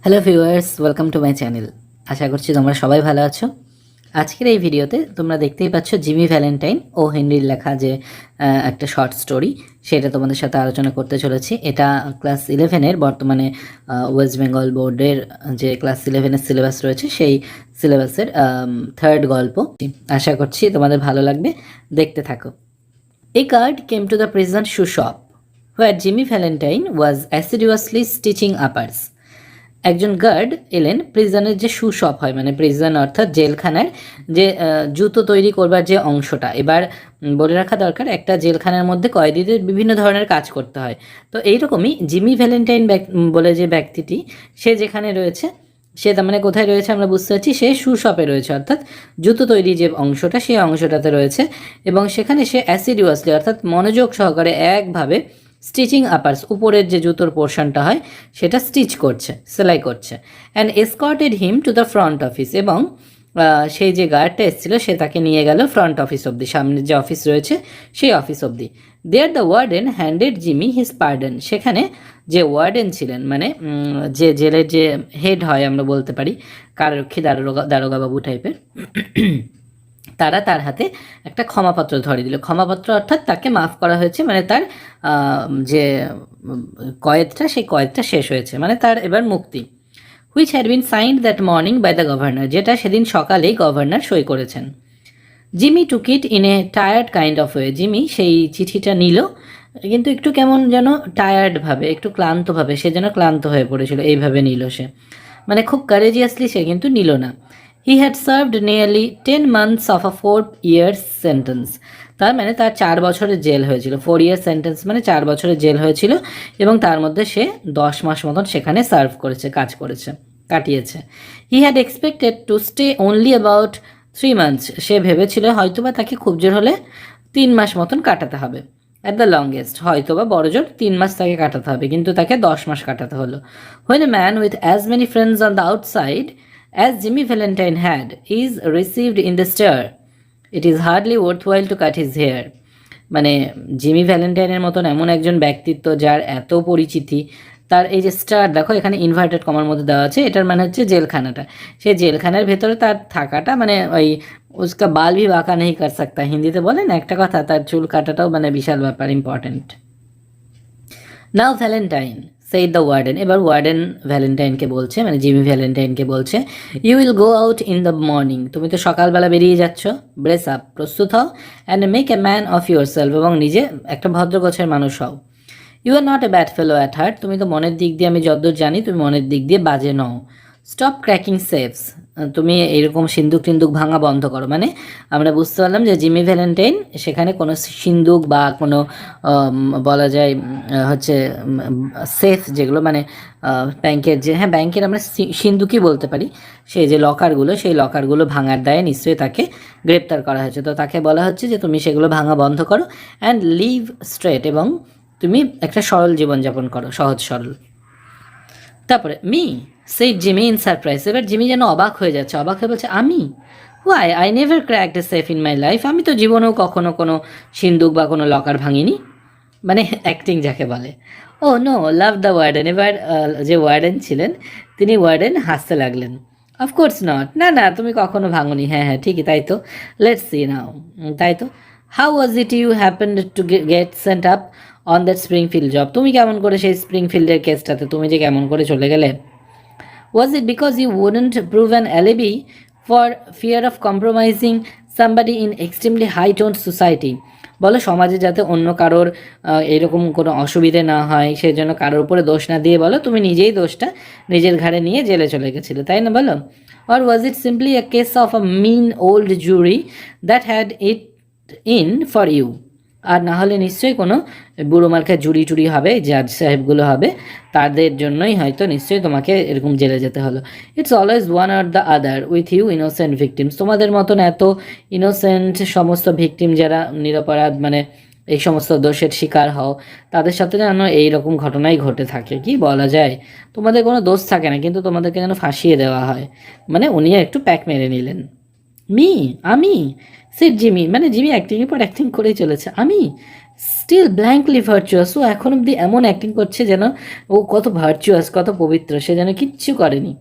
Hello viewers, welcome to my channel. আশা করছি তোমরা সবাই ভালো আছো। আজকের এই ভিডিওতে তোমরা দেখতেই পাচ্ছ জিমি ভ্যালেন্টাইন ও হেনরির লেখা যে একটা শর্ট স্টোরি, সেটা তোমাদের সাথে আলোচনা করতে চলেছি। এটা ক্লাস 11-এর বর্তমানে ওয়েস্ট বেঙ্গল বোর্ডের যে ক্লাস 11-এর সিলেবাস রয়েছে সেই সিলেবাসের থার্ড গল্প। আশা করছি তোমাদের ভালো লাগবে, দেখতে থাকো। A guard came to the prison shoe shop where Jimmy Valentine was assiduously stitching uppers. একজন গার্ড এলেন প্রিজনের যে শু শপ হয়, মানে প্রিজন অর্থাৎ জেলখানার যে জুতো তৈরি করবার যে অংশটা। এবার বলে রাখা দরকার, একটা জেলখানার মধ্যে কয়েদিদের বিভিন্ন ধরনের কাজ করতে হয়। তো এইরকমই জিমি ভ্যালেন্টাইন বলে যে ব্যক্তিটি, সে যেখানে রয়েছে, সে তার মানে কোথায় রয়েছে আমরা বুঝতে পারছি, সে শু শপে রয়েছে, অর্থাৎ জুতো তৈরি যে অংশটা সেই অংশটাতে রয়েছে। এবং সেখানে সে অ্যাসিডিউয়াসলি অর্থাৎ মনোযোগ সহকারে একভাবে স্টিচিং আপার্স, উপরের যে জুতোর পোর্শনটা হয় সেটা স্টিচ করছে, সেলাই করছে। And escorted him to the front office, এবং সেই যে গার্ডটা এসেছিল সে তাকে নিয়ে গেল ফ্রন্ট অফিস অবধি, সামনে যে অফিস রয়েছে সেই অফিস অবধি। There the warden handed Jimmy his pardon, সেখানে যে ওয়ার্ডেন ছিলেন, মানে যে জেলের যে হেড হয় আমরা বলতে পারি, কারারক্ষী দারোগা বাবু টাইপের, তারা তার হাতে একটা ক্ষমাপত্র ধরিয়ে দিল। ক্ষমাপত্র অর্থাৎ তাকে মাফ করা হয়েছে, মানে তার যে কয়েদটা, সেই কয়েদটা শেষ হয়েছে, মানে তার এবার মুক্তি। Which had been signed that morning by the governor, যেটা সেদিন সকালেই গভর্নর সই করেছেন। Jimmy took it in a tired kind of way, Jimmy সেই চিঠিটা নিল, কিন্তু একটু কেমন যেন টায়ার্ডভাবে, একটু ক্লান্তভাবে, সে যেন ক্লান্ত হয়ে পড়েছিল, এইভাবে নিল সে, মানে খুব কারেজিয়াসলি সে কিন্তু নিল না। He had served nearly 10 months of a 4 years sentence, তার মানে তার 4 বছরের জেল হয়েছিল। 4 years সেন্টেন্স মানে 4 বছরের জেল হয়েছিল, এবং তার মধ্যে সে 10 মাস মতন সেখানে সার্ভ করেছে, কাজ করেছে, কাটিয়েছে। He had expected to stay only about 3 months, সে ভেবেছিল হয়তোবা তাকে খুব জোর হলে 3 মাস মতন কাটাতে হবে, অ্যাট দ্য লংগেস্ট, হয়তো বা বড় জোর 3 মাস তাকে কাটাতে হবে, কিন্তু তাকে 10 মাস কাটাতে হলো। When a man with as many friends on the outside as Jimmy Valentine had is received in the stir, it is hardly worthwhile to cut his hair. মানে জিমি ভ্যালেন্টাইনের মতন এমন একজন ব্যক্তিত্ব যার এত পরিচিতি, তার এই যে স্টার, দেখো এখানে ইনভার্টেড কমার মধ্যে দেওয়া আছে, এটার মানে হচ্ছে জেলখানাটা, সেই জেলখানার ভেতরে তার থাকাটা, মানে ওই উসকা বাল ভি বাঁকা নেই কর সকতা, হিন্দিতে বলে না একটা কথা, তার চুল কাটাটাও মানে বিশাল ব্যাপার, important. Now Valentine said the warden, এবার ওয়ার্ডেন ভ্যালেন্টাইনকে বলছে, মানে জিমি ভ্যালেন্টাইনকে বলছে, you will go out in the morning, তুমি তো সকালবেলা বেরিয়ে যাচ্ছ, ব্রেস আপ, প্রস্তুত হও, and make a man of yourself, এবং নিজে একটা ভদ্রগোছের মানুষ হও। You are not a bad fellow at heart, তুমি তো মনের দিক দিয়ে, আমি যতদূর জানি তুমি মনের দিক দিয়ে বাজে নও। স্টপ ক্র্যাকিং সেফস, তুমি এইরকম সিন্দুক টিন্দুক ভাঙা বন্ধ করো। মানে আমরা বুঝতে পারলাম যে জিমি ভ্যালেন্টাইন সেখানে কোনো সিন্দুক বা কোনো বলা যায় হচ্ছে সেফ যেগুলো, মানে ব্যাংকের যে, হ্যাঁ ব্যাংকের আমরা সিন্দুকই বলতে পারি, সেই যে লকারগুলো, সেই লকারগুলো ভাঙার দায়ে নিশ্চয়ই তাকে গ্রেপ্তার করা হয়েছে। তো তাকে বলা হচ্ছে যে তুমি সেগুলো ভাঙা বন্ধ করো, অ্যান্ড লিভ স্ট্রেট, এবং তুমি একটা সরল জীবনযাপন করো, সহজ সরল। তারপরে মি সেই জিমি ইন সারপ্রাইজ, এবার জিমি যেন অবাক হয়ে যাচ্ছে, অবাক হয়ে বলছে আমি, why I never cracked a safe in my life, আমি তো জীবনেও কখনো কোনো সিন্দুক বা কোনো লকার ভাঙিনি, মানে অ্যাক্টিং যাকে বলে। ও নো, লাভ দ্য ওয়ার্ডেন, এবার যে ওয়ার্ডেন ছিলেন তিনি ওয়ার্ডেন হাসতে লাগলেন। অফকোর্স নট, না না তুমি কখনো ভাঙনি, হ্যাঁ হ্যাঁ ঠিকই, তাই তো, লেটস সি নাও, তাই তো। How was it you happened to get sent up on that Springfield job, তুমি কেমন করে সেই স্প্রিংফিল্ডের কেসটাতে তুমি যে কেমন করে চলে গেলে? Was it because you wouldn't prove an alibi for fear of compromising somebody in extremely high-toned society? বলো সমাজে যাতে অন্য কারোর এরকম কোনো অসুবিধে না হয়, সেই জন্য কারোর উপরে দোষ না দিয়ে বলো তুমি নিজেই দোষটা নিজের ঘাড়ে নিয়ে জেলে চলে গেছিলে, তাই না বলো? Or was it simply a case of a mean old jury that had it in for you? আর না হলে নিশ্চয়ই কোনো বুড়ো মার্কা জুরি টুরি হবে, জাজ সাহেবগুলো হবে, তাদের জন্যই হয়তো নিশ্চয়ই তোমাকে এরকম জেলে যেতে হলো। It's always one or the other with you innocent victims, তোমাদের মতন এত ইনোসেন্ট সমস্ত ভিকটিম যারা নিরপরাধ, মানে এই সমস্ত দোষের শিকার হও, তাদের সাথে যেন এইরকম ঘটনাই ঘটে থাকে, কি বলা যায়, তোমাদের কোনো দোষ থাকে না কিন্তু তোমাদেরকে যেন ফাঁসিয়ে দেওয়া হয়। মানে উনি একটু প্যাক মেরে নিলেন। আমি, সে জিমি, মানে জিমি অ্যাক্টিংয়ের পর অ্যাক্টিং করেই চলেছে, আমি, স্টিল ব্ল্যাঙ্কলি ভার্চুয়াস, ও এখন অব্দি এমন অ্যাক্টিং করছে যেন ও কত ভার্চুয়াস, কত পবিত্র, সে যেন কিচ্ছু করেনি।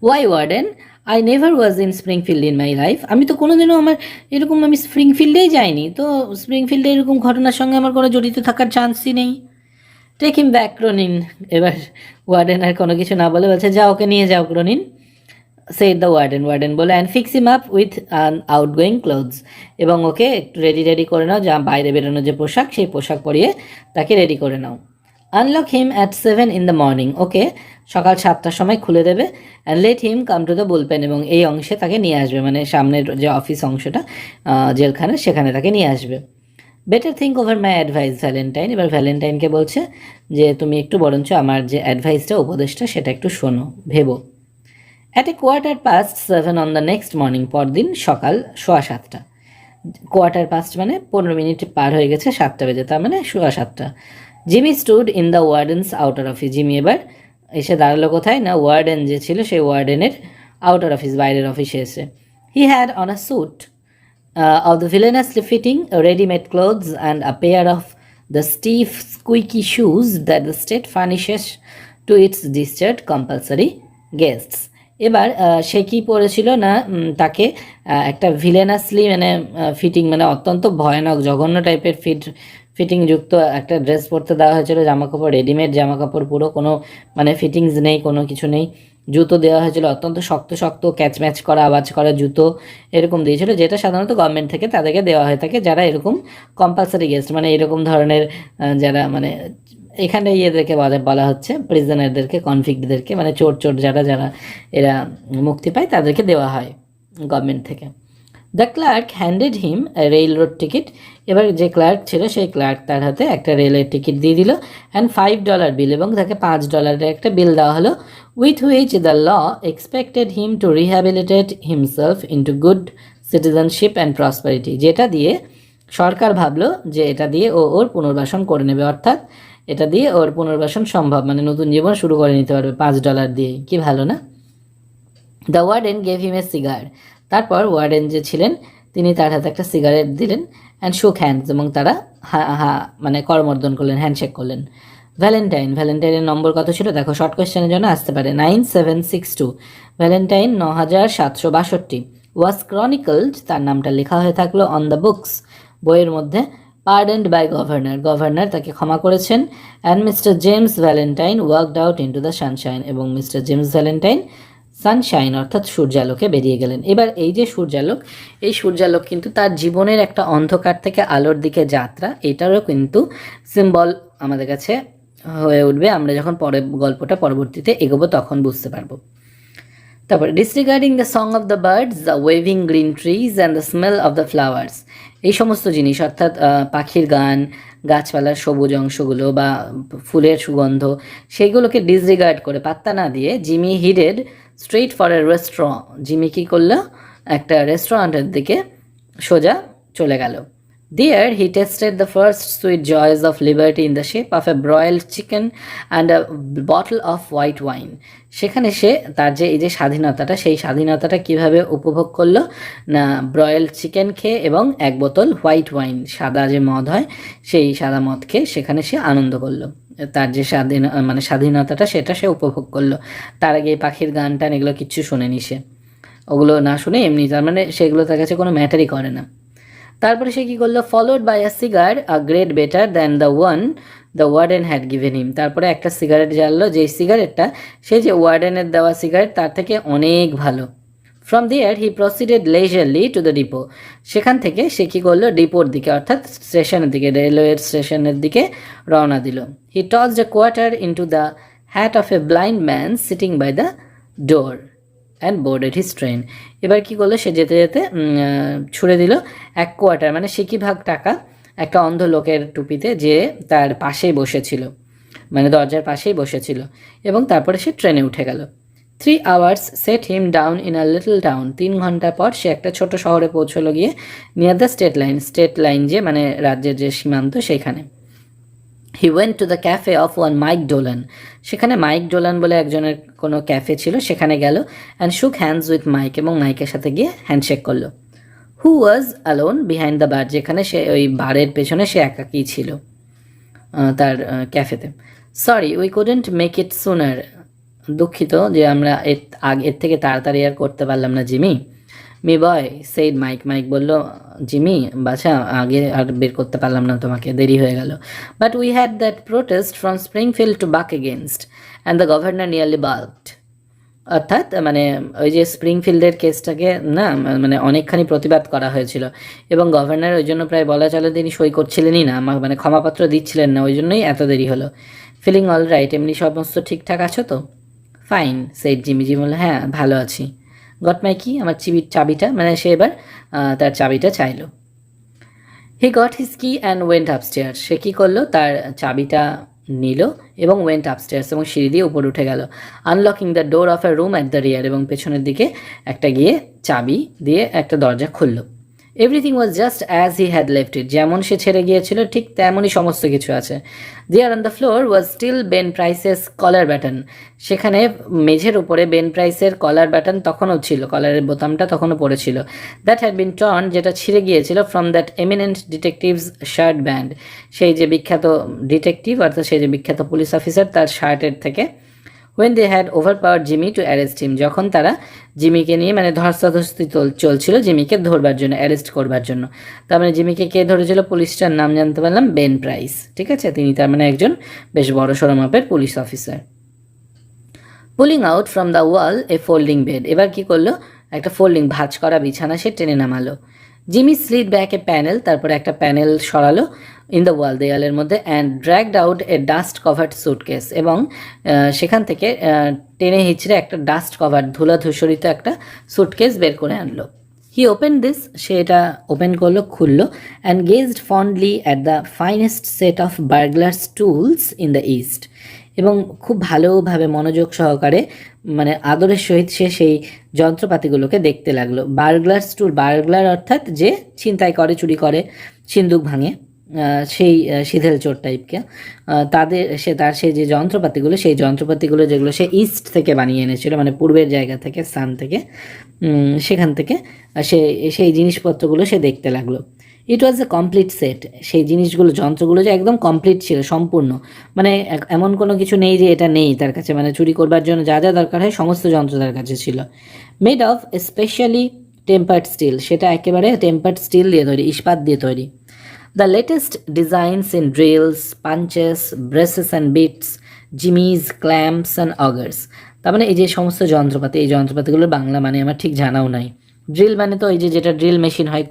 Why warden, I never was in Springfield in my life, আমি তো কোনোদিনও আমার এরকম, আমি স্প্রিংফিল্ডেই যাইনি, তো স্প্রিংফিল্ডে এরকম ঘটনার সঙ্গে আমার কোনো জড়িত থাকার চান্সই নেই। Take him back Cronin. এবার ওয়ার্ডেন আর কোনো কিছু না বলে বলছে, যা ওকে নিয়ে যাও Cronin, said the warden. Warden বলে, and fix him up with an outgoing clothes, এবং ওকে একটু রেডি করে নাও, যা বাইরে বেরোনোর যে পোশাক, সেই পোশাক পরিয়ে তাকে রেডি করে নাও। Unlock him at 7 in the morning, ওকে সকাল 7টার সময় খুলে দেবে। And let him come to the bullpen, এবং এই অংশে তাকে নিয়ে আসবে, মানে সামনের যে অফিস অংশটা জেলখানে, সেখানে তাকে নিয়ে আসবে। Better think over my advice Valentine. এবার ভ্যালেন্টাইনকে বলছে যে তুমি একটু বরঞ্চ আমার যে অ্যাডভাইসটা, উপদেশটা, সেটা একটু শোনো, ভেবো। At a 7:15 on the next morning, পরদিন সকাল 7:15, 7:15 মানে 15 মিনিট পার হয়ে গেছে 7টা বেজে, তার মানে 7:15। Jimmy stood in the warden's outer office, Jimmy এবার এসে দাঁড়ালো কোথায় না, ওয়ার্ডেন যে ছিল সেই ওয়ার্ডেনের আউটার অফিস, বাইরের অফিসে এসে। He had on a suit of the villainously fitting ready-made clothes and a pair of the stiff squeaky shoes that the state furnishes to its discharged compulsory guests. এবার সে কী পরেছিল না, তাকে একটা ভিলেনাসলি মানে ফিটিং, মানে অত্যন্ত ভয়ানক জঘন্য টাইপের ফিটিংযুক্ত একটা ড্রেস পরতে দেওয়া হয়েছিল, জামাকাপড়, রেডিমেড জামাকাপড়, পুরো কোনো মানে ফিটিংস নেই, কোনো কিছু নেই। জুতো দেওয়া হয়েছিল অত্যন্ত শক্ত শক্ত, ক্যাচ ম্যাচ করা, আওয়াজ করা জুতো এরকম দিয়েছিল, যেটা সাধারণত গভর্নমেন্ট থেকে তাদেরকে দেওয়া হয়ে থাকে, যারা এরকম কম্পালসারি গেস্ট, মানে এরকম ধরনের যারা মানে এখানে ইয়েদেরকে বলা হচ্ছে প্রিজনারদেরকে, কনভিক্টদেরকে, মানে চোর যারা যারা এরা মুক্তি পায় তাদেরকে দেওয়া হয় গভর্নমেন্ট থেকে। The clerk handed him railroad ticket, এবার যে ক্লার্ক ছিল সেই ক্লার্ক তার হাতে একটা রেলের টিকিট দিয়ে দিল, অ্যান্ড $5 বিল, এবং তাকে $5 একটা বিল দেওয়া হলো, with which the law expected him to rehabilitate himself into good citizenship and prosperity, যেটা দিয়ে সরকার ভাবলো যে এটা দিয়ে ওর পুনর্বাসন করে নেবে, অর্থাৎ এটা দিয়ে ওর পুনর্বাসন সম্ভব, মানে নতুন জীবন শুরু করে নিতে পারবে $5 দিয়ে। কি ভালো না? The warden gave him A cigar, তারপর ওয়ার্ডেন যে ছিলেন তিনি তার হাতে একটা সিগারেট দিলেন, অ্যান্ড শুক হ্যান্ডস, এবং তারা মানে করমর্দন করলেন, হ্যান্ডশেক করলেন। ভ্যালেন্টাইনের নম্বর কত ছিল দেখো, শর্ট কোয়েশ্চেনের জন্য আসতে পারে, 9762। ভ্যালেন্টাইন 9762। ওয়াজ ক্রনিকলড, তার নামটা লেখা হয়ে থাকলো অন দ্য বুকস, বইয়ের মধ্যে। পার্ডেন্ড বাই গভর্নর তাকে ক্ষমা করেছেন। And mister James Valentine worked out into the Sunshine, এবং মিস্টার জেমস ভ্যালেন্টাইন সানশাইন অর্থাৎ সূর্যালোকে বেরিয়ে গেলেন। এবার এই যে সূর্যালোক, এই সূর্যালোক কিন্তু তার জীবনের একটা অন্ধকার থেকে আলোর দিকে যাত্রা, এটারও কিন্তু সিম্বল আমাদের কাছে হয়ে উঠবে, আমরা যখন গল্পটা পরবর্তীতে এগোবো তখন বুঝতে পারবো। তারপর disregarding the song of the birds, the waving green trees and the smell of the flowers, এই সমস্ত জিনিস অর্থাৎ পাখির গান, গাছপালার সবুজ অংশগুলো বা ফুলের সুগন্ধ, সেইগুলোকে ডিসরিগার্ড করে, পাত্তা না দিয়ে, Jimmy headed straight for a restaurant, Jimmy কী করলো, একটা রেস্টুরেন্টের দিকে সোজা চলে গেল। There he tasted the first sweet joys of liberty in the shape of a broiled chicken and a bottle of white wine. সেখানে সে তার যে এই যে স্বাধীনতাটা, সেই স্বাধীনতাটা কিভাবে উপভোগ করলো না, ব্রয়েলড চিকেন খেয়ে এবং এক বোতল হোয়াইট ওয়াইন, সাদা যে মদ হয় সেই সাদা মদ খেয়ে সেখানে সে আনন্দ করলো, তার যে স্বাধীনতাটা সেটা সে উপভোগ করলো। তার আগে এই পাখির গান টান এগুলো কিচ্ছু শোনেনি সে, ওগুলো না শুনে এমনি, তার মানে সেগুলো তার কাছে কোনো ম্যাটারই করে না। তারপরে সে কী করলো, followed by a cigar a great better than the one the warden had given him, তারপরে একটা সিগারেট জ্বাললো, যেই সিগারেটটা সেই যে ওয়ার্ডেনের দেওয়া সিগারেট তার থেকে অনেক ভালো। From there he proceeded leisurely to the depot, সেখান থেকে সে কী করলো, ডিপোর দিকে অর্থাৎ স্টেশনের দিকে, রেলওয়ের স্টেশনের দিকে রওনা দিল। He tossed a quarter into the hat of a blind man sitting by the door and boarded his train, এবার কী করলো, সে যেতে যেতে ছুড়ে দিল 1/4 মানে সিকি ভাগ টাকা একটা অন্ধ লোকের টুপিতে, যে তার পাশেই বসেছিল, মানে দরজার পাশেই বসেছিল, এবং তারপরে সে ট্রেনে উঠে গেল। 3 hours set him down in a little town, 3 ঘন্টা পর সে একটা ছোট শহরে পৌঁছলো গিয়ে, নিয়ার দ্য স্টেট লাইন যে মানে রাজ্যের যে সীমান্ত সেইখানে। He went to the cafe of one Mike Dolan, সেখানে মাইক ডোলান বলে একজনের কোনো ক্যাফে ছিল, সেখানে গেল। অ্যান্ড শুক হ্যান্ডস উইথ মাইক, এবং মাইকের সাথে গিয়ে হ্যান্ডশেক করলো। হু ওয়াজ অ্যালোন বিহাইন্ড দ্য বার, যেখানে সে ওই বারের পেছনে সে একাকী ছিল তার ক্যাফেতে। Sorry we couldn't make it sooner, দুঃখিত যে আমরা এর থেকে তাড়াতাড়ি আর করতে পারলাম না Jimmy. Me boy said Mike, Mike বলল জিমি বাছা আগে আর বের করতে পারলাম না তোমাকে, দেরি হয়ে গেল। But we had that protest from Springfield to buck against and the governor nearly balked. অর্থাৎ মানে ওই যে স্প্রিংফিল্ডের কেসটাকে না মানে অনেকখানি প্রতিবাদ করা হয়েছিল এবং গভর্নর ওই জন্য প্রায় বলা চলে তিনি সই করছিলেনই না, মানে ক্ষমাপত্র দিচ্ছিলেন না, ওই জন্যই এত দেরি হলো। ফিলিং অল রাইট, এমনি সমস্ত ঠিকঠাক আছো তো? Fine said Jimmy. জিমি বললো হ্যাঁ ভালো আছি। গট মাই কি, আমার চাবিটা, মানে সে এবার তার চাবিটা চাইলো। হি গট হিজ কি অ্যান্ড ওয়েন্ট আপস্টেয়ার্স, সে কী করলো তার চাবিটা নিল এবং ওয়েন্ট আপস্টেয়ার্স এবং সিঁড়ি দিয়ে উপরে উঠে গেল। Unlocking the door of a room at the rear, এবং পেছনের দিকে একটা গিয়ে চাবি দিয়ে একটা দরজা খুললো। Everything was just as he had left it, যেমন সে ছেড়ে গিয়েছিল ঠিক তেমনই সমস্ত কিছু আছে। There on the floor was still Ben Price's collar button, সেখানে মেঝের উপরে বেন প্রাইসের কলার ব্যাটন তখনও ছিল, কলারের বোতামটা তখনও পড়েছিল। দ্যাট হ্যাড বিন টর্ন, যেটা ছিঁড়ে গিয়েছিল from that eminent detective's shirt band, সেই যে বিখ্যাত ডিটেকটিভ অর্থাৎ সেই যে বিখ্যাত পুলিশ অফিসার তার শার্টের থেকে। when they had overpowered Jimmy to arrest him, যখন তারা জিমিকে নিয়ে মানে ধস্তাধস্তি চলছিল জিমিকে ধরবার জন্য, অ্যারেস্ট করবার জন্য। তার মানে জিমিকে কে ধরেছিল, পুলিশটার নাম জানতে পারলাম বেন প্রাইস, ঠিক আছে, তিনি তার মানে একজন বেশ বড় সড়ো মাপের police officer. Pulling out from the wall a folding bed, এবার কি করলো একটা ফোল্ডিং ভাঁজ করা বিছানা সে টেনে নামালো। জিমি স্লিড ব্যাক এ প্যানেল, তারপরে একটা প্যানেল সরালো ইন দ্য ওয়াল, দেয়ালের মধ্যে, and dragged out A dust covered suitcase, এবং সেখান থেকে টেনে হিচড়ে একটা ডাস্ট কভার ধুলা ধূসরিত একটা সুটকেস বের করে আনলো। হি ওপেন দিস, সে এটা ওপেন করলো, খুললো, and gazed fondly at the finest set of burglar's tools in the East, এবং খুব ভালোভাবে মনোযোগ সহকারে মানে আদরের সহিত সে সেই যন্ত্রপাতিগুলোকে দেখতে লাগলো। বার্গলার্স টুল, বার্গলার অর্থাৎ যে ছিনতাই করে, চুরি করে, সিন্দুক ভাঙে, সেই সিধেল চোর টাইপকে, তার সেই যে যন্ত্রপাতিগুলো, সেই যন্ত্রপাতিগুলো যেগুলো সে ইস্ট থেকে বানিয়ে এনেছিল, মানে পূর্বের জায়গা থেকে, স্থান থেকে, সেখান থেকে সেই জিনিসপত্রগুলো সে দেখতে লাগলো। ইট ওয়াজ এ কমপ্লিট সেট, সেই জিনিসগুলো যন্ত্রগুলো যে একদম কমপ্লিট ছিল, সম্পূর্ণ, মানে এমন কোনো কিছু নেই যে এটা নেই তার কাছে, মানে চুরি করবার জন্য যা যা দরকার হয় সমস্ত যন্ত্র তার কাছে ছিল। Made of specially tempered steel, সেটা একেবারে টেম্পার্ড স্টিল দিয়ে তৈরি, ইস্পাত দিয়ে তৈরি। The latest designs in drills, punches, braces and bits, jimmies, clamps and augers, তার মানে এই যে সমস্ত যন্ত্রপাতি, এই যন্ত্রপাতিগুলোর বাংলা মানে আমার ঠিক জানাও নাই। ড্রিল মানে তো এই যে যেটা ড্রিল মেশিন হয়,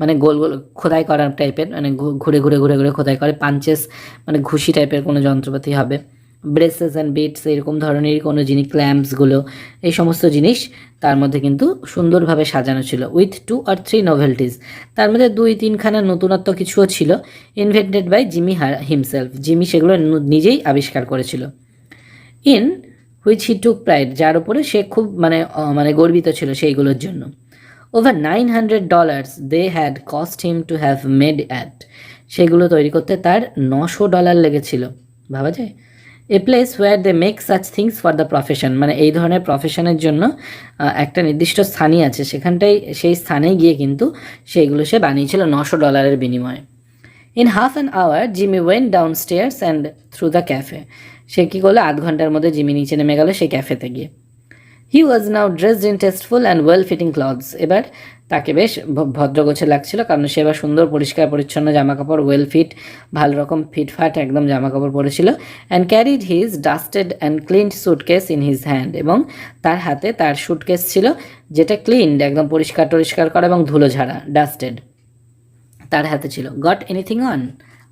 মানে গোল গোল খোদাই করার টাইপের, মানে ঘুরে ঘুরে ঘুরে ঘুরে খোদাই করে। পাঞ্চেস মানে ঘুষি টাইপের কোনো যন্ত্রপাতি হবে। ব্রেসেস অ্যান্ড বিটস এরকম ধরনেরই কোনো জিনিস, ক্ল্যাম্পসগুলো, এই সমস্ত জিনিস তার মধ্যে কিন্তু সুন্দরভাবে সাজানো ছিল। উইথ 2 or 3 নোভেলটিস, তার মধ্যে 2-3খানা নতুনত্ব কিছুও ছিল। Invented by Jimmy himself, Jimmy সেগুলো নিজেই আবিষ্কার করেছিল। In which he took pride, যার উপরে সে খুব মানে গর্বিত ছিল সেইগুলোর জন্য। Over $900 they had cost him to have made at, সেগুলো তৈরি করতে তার $900 লেগেছিল, ভাবা যায়। A place where they make such things for the profession, মানে এই ধরনের প্রফেশনের জন্য একটা নির্দিষ্ট স্থানই আছে, সেখানটাই সেই স্থানে গিয়ে কিন্তু সেইগুলো সে বানিয়েছিল $900 বিনিময়ে। In half an hour Jimmy went downstairs and through the cafe, সে কী করলো, আধ ঘন্টার মধ্যে জিমি নিচে নেমে গেল সেই ক্যাফেতে গিয়ে। He was now dressed in tasteful and well fitting clothes, এবার তাকে বেশ ভদ্রগোছে লাগছিল, কারণ সে এবার সুন্দর পরিষ্কার পরিচ্ছন্ন জামাকাপড়, ওয়েল ফিট, ভালো রকম ফিটফাট একদম জামাকাপড় পরেছিল। And carried his dusted and cleaned suitcase in his hand, এবং তার হাতে তার সুটকেস ছিল যেটা ক্লিনড, একদম পরিষ্কার টরিষ্কার করা এবং ধুলো ঝাড়া, ডাস্টেড, তার হাতে ছিল। Got anything on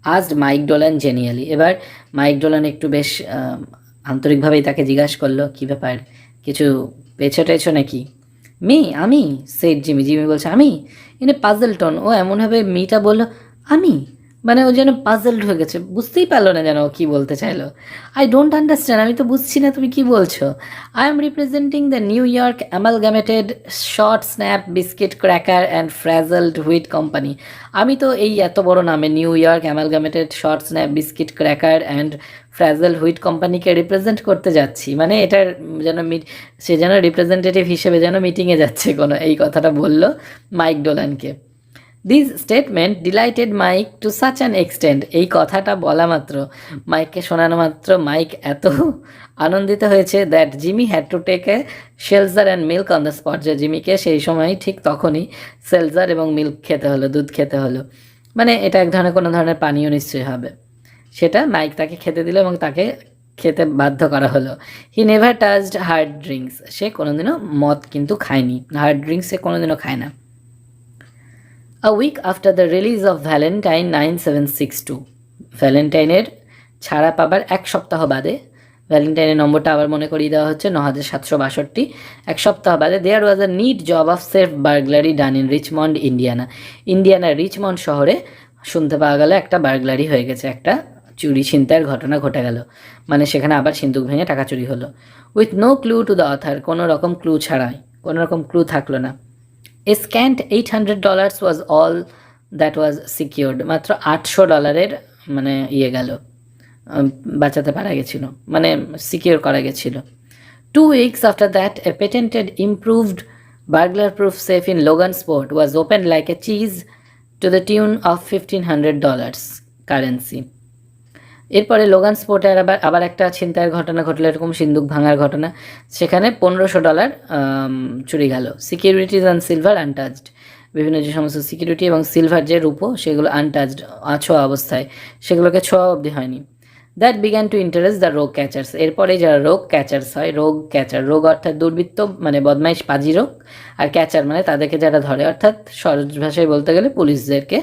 asked Mike Dolan genially, এবার মাইক ডোলান একটু বেশ আন্তরিকভাবেই তাকে জিজ্ঞাসা করলো, কী ব্যাপার, কিছু পেছো টেছো নাকি? আমি সেট জিমি, জিমি বলছে আমি, ইন এ পাজল টোন, ও এমনভাবে মিটা বলল আমি, মানে ও যেন পাজলড হয়ে গেছে, বুঝতেই পারলো না যেন ও কী বলতে চাইলো। আই ডোন্ট আন্ডারস্ট্যান্ড, আমি তো বুঝছি না তুমি কি বলছো। I am representing the New York Amalgamated Short Snap Biscuit Cracker and Frazzled Wheat Company. আমি তো এই এত বড় নামে New York Amalgamated Short Snap Biscuit Cracker and Frazzle Wheat কোম্পানিকে রিপ্রেজেন্ট করতে যাচ্ছি, মানে এটার যেন সে যেন রিপ্রেজেন্টেটিভ হিসেবে যেন মিটিংয়ে যাচ্ছে কোনো, এই কথাটা বলল মাইক ডোলানকে। This statement delighted Mike to such an extent. এই কথাটা বলা মাত্র, মাইককে শোনানো মাত্র মাইক এত আনন্দিত হয়েছে that Jimmy had to take a seltzer and milk on the spot, যে জিমিকে সেই সময় ঠিক তখনই সেলজার এবং মিল্ক খেতে হলো, দুধ খেতে হলো। মানে এটা এক ধরনের কোনো ধরনের পানীয় নিশ্চয়ই হবে, সেটা মাইক তাকে খেতে দিল এবং তাকে খেতে বাধ্য করা হলো। He never touched hard drinks, সে কোনোদিনও মদ কিন্তু খায়নি, হার্ড ড্রিঙ্কস সে কোনোদিনও খায় না। A week after the release of Valentine 9762, ভ্যালেন্টাইনের ছাড়া পাবার এক সপ্তাহ বাদে, ভ্যালেন্টাইনের নম্বরটা আবার মনে করিয়ে দেওয়া হচ্ছে 9762, এক সপ্তাহ বাদে, there was a neat job of safe burglary done in Richmond ইন্ডিয়ানার রিচমন্ড শহরে শুনতে পাওয়া গেল একটা বার্গলারি হয়ে গেছে, একটা চুরি ছিনতাইয়ের ঘটনা ঘটে গেল, মানে সেখানে আবার সিন্দুক ভেঙে টাকা চুরি হলো। With no clue to the author, কোনো রকম ক্লু ছাড়াই, কোনো রকম ক্লু থাকলো না। A scant $800 was all that was secured, মাত্র $800 মানে গেল, বাঁচাতে পারা গেছিল, মানে সিকিউর করা গেছিল। 2 weeks after that, a patented improved burglar proof safe in Logansport was opened like a cheese to the tune of $1,500 currency. এরপরে লোগান স্পোর্টে আবার একটা ছিনতাইয়ের ঘটনা ঘটলো, এরকম সিন্দুক ভাঙার ঘটনা, সেখানে $1,500 চুরি গেল। সিকিউরিটিজ অ্যান্ড সিলভার আনটাচড, বিভিন্ন যে সমস্ত সিকিউরিটি এবং সিলভার যে রূপো সেগুলো আনটাচড, ছোঁয়া অবস্থায়, সেগুলোকে ছোঁয়া অবধি হয়নি। That began to interest the রোগ ক্যাচার্স, এরপরে যারা রোগ ক্যাচার্স হয়, রোগ অর্থাৎ দুর্বৃত্ত মানে বদমাইশ পাজি রোগ, আর ক্যাচার মানে তাদেরকে যারা ধরে, অর্থাৎ সহজ ভাষায় বলতে গেলে পুলিশদেরকে,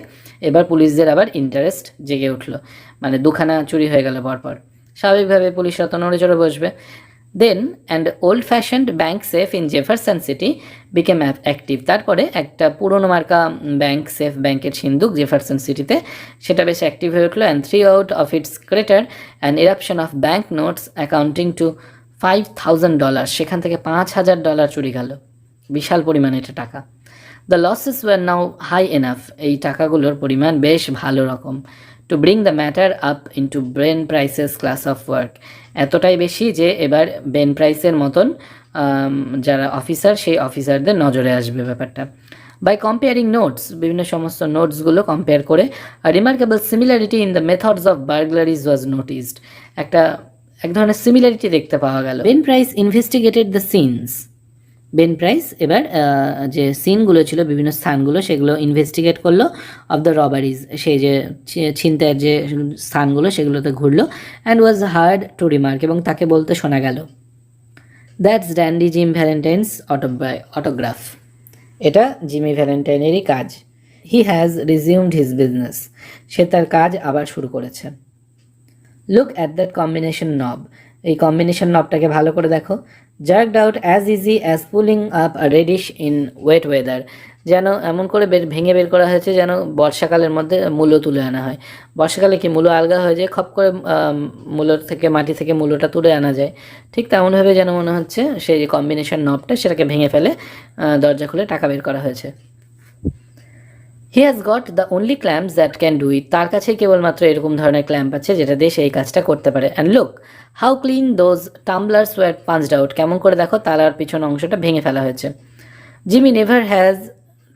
এবার পুলিশদের আবার ইন্টারেস্ট জেগে উঠলো, মানে দুখানা চুরি হয়ে গেল পরপর, স্বাভাবিকভাবে পুলিশরা তো নড়ে চড়ে বসবে। Then and old fashioned bank safe in Jefferson City became active, তারপরে একটা পুরনো মার্কা ব্যাংকের সিন্দুক জেফারসন সিটিতে সেটা বেশ অ্যাক্টিভ হয়ে উঠলো। And 3 out of its crater an eruption of bank notes accounting to $5,000, সেখান থেকে $5,000 চুরি গেল, বিশাল পরিমাণে এটা টাকা। The losses were now high enough, এই টাকাগুলোর পরিমাণ বেশ ভালো রকম, to bring the matter up into Ben Price's class of work, এতটাই বেশি যে এবার বেন প্রাইসের মতন যারা অফিসার সেই অফিসারদের নজরে আসবে ব্যাপারটা। বাই কম্পেয়ারিং নোটস, বিভিন্ন সমস্ত নোটসগুলো কম্পেয়ার করে, remarkable similarity in the methods of burglaries was noticed, এক ধরনের সিমিলারিটি দেখতে পাওয়া গেল। Ben Price investigated the scenes, Ben Price এবার যে সিনগুলো ছিল বিভিন্ন স্থানগুলো সেগুলো ইনভেস্টিগেট করলো, অফ দ্য রবারিজ, সেই যে ছিনতাইয়ের যে স্থানগুলো সেগুলোতে ঘুরলো, and was hard to remark, এবং তাকে বলতে শোনা গেল, that's dandy Jim Valentine's autograph, এটা জিমি ভ্যালেন্টাইনেরই কাজ। He has resumed his business, সে তার কাজ আবার শুরু করেছে। লুক অ্যাট দ্যাট কম্বিনেশন নব, এই কম্বিনেশন নবটাকে ভালো করে দেখো। Jerked out as easy as pulling up a radish in wet weather, যেন এমন করে ভেঙে বের করা হয়েছে যেন বর্ষাকালের মধ্যে মূলো তুলে আনা হয়। বর্ষাকালে কি মূলো আলগা হয়ে যায়, খপ করে মূলোর থেকে মাটি থেকে মূলোটা তুলে আনা যায়, ঠিক তেমনভাবে যেন মনে হচ্ছে সেই যে কম্বিনেশন নবটা সেটাকে ভেঙে ফেলে দরজা খুলে টাকা বের করা হয়েছে। He has got the only ক্ল্যাম্পস that can do it, তার কাছেই কেবলমাত্র এরকম ধরনের ক্ল্যাম্প আছে যেটা দিয়ে সেই কাজটা করতে পারে। And look how clean those tumblers were punched out, কেমন করে দেখো তালার পিছন অংশটা ভেঙে ফেলা হয়েছে। Jimmy never has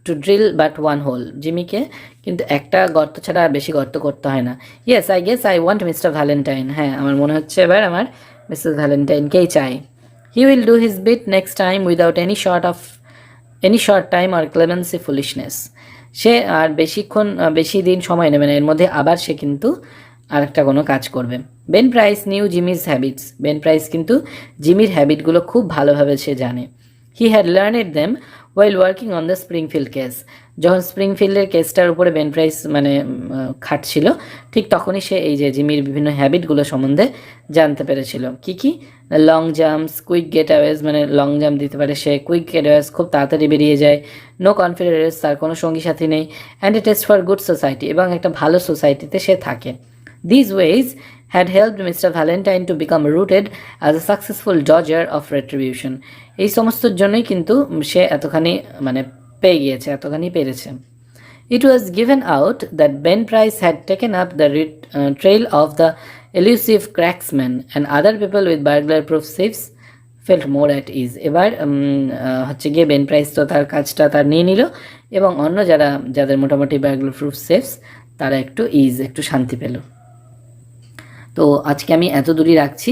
to drill but one hole, জিমিকে কিন্তু একটা গর্ত ছাড়া আর বেশি গর্ত করতে হয় না। Yes I guess I want mister Valentine, হ্যাঁ আমার মনে হচ্ছে এবার আমার মিসেস ভ্যালেন্টাইনকেই চাই। He will do his bit next time without any short time or clemency foolishness, সে আর বেশি দিন সময় নেবে না, এর মধ্যে আবার সে কিন্তু আরেকটা কোনো কাজ করবে। Ben Price knew Jimmy's habits, Ben Price কিন্তু জিমির হ্যাবিটগুলো খুব ভালোভাবে সে জানে। He had learned them while working on the Springfield case. যখন স্প্রিংফিল্ডের কেসটার উপরে বেন প্রাইস মানে খাটছিল, ঠিক তখনই সে এই যে জিমির বিভিন্ন হ্যাবিটগুলো সম্বন্ধে জানতে পেরেছিল। কি লং জাম্পস, কুইক গেট অ্যাওয়েজ, মানে লং জাম্প দিতে পারে সে, কুইক গেট অ্যাওয়েজ খুব তাড়াতাড়ি বেরিয়ে যায়, নো কনফিডেন্স, তার কোনো সঙ্গী সাথী নেই, and a taste for good society, এবং একটা ভালো সোসাইটিতে সে থাকে। These ways had helped Mr. Valentine to become rooted as a successful dodger of retribution. এই সমস্তর জন্যই কিন্তু সে এতখানি মানে পেয়ে গিয়েছে, এতখানি পেরেছে। It was given out that Ben Price had taken up the trail of the elusive cracksman, and other people with burglar-proof safes felt more at ease. এবার হচ্ছে গিয়ে বেন প্রাইস তো তার কাজটা তার নিয়ে নিল, এবং অন্য যাদের মোটামুটি burglar-proof safes তারা একটু শান্তি পেল। তো আজকে আমি এত দূরই রাখছি।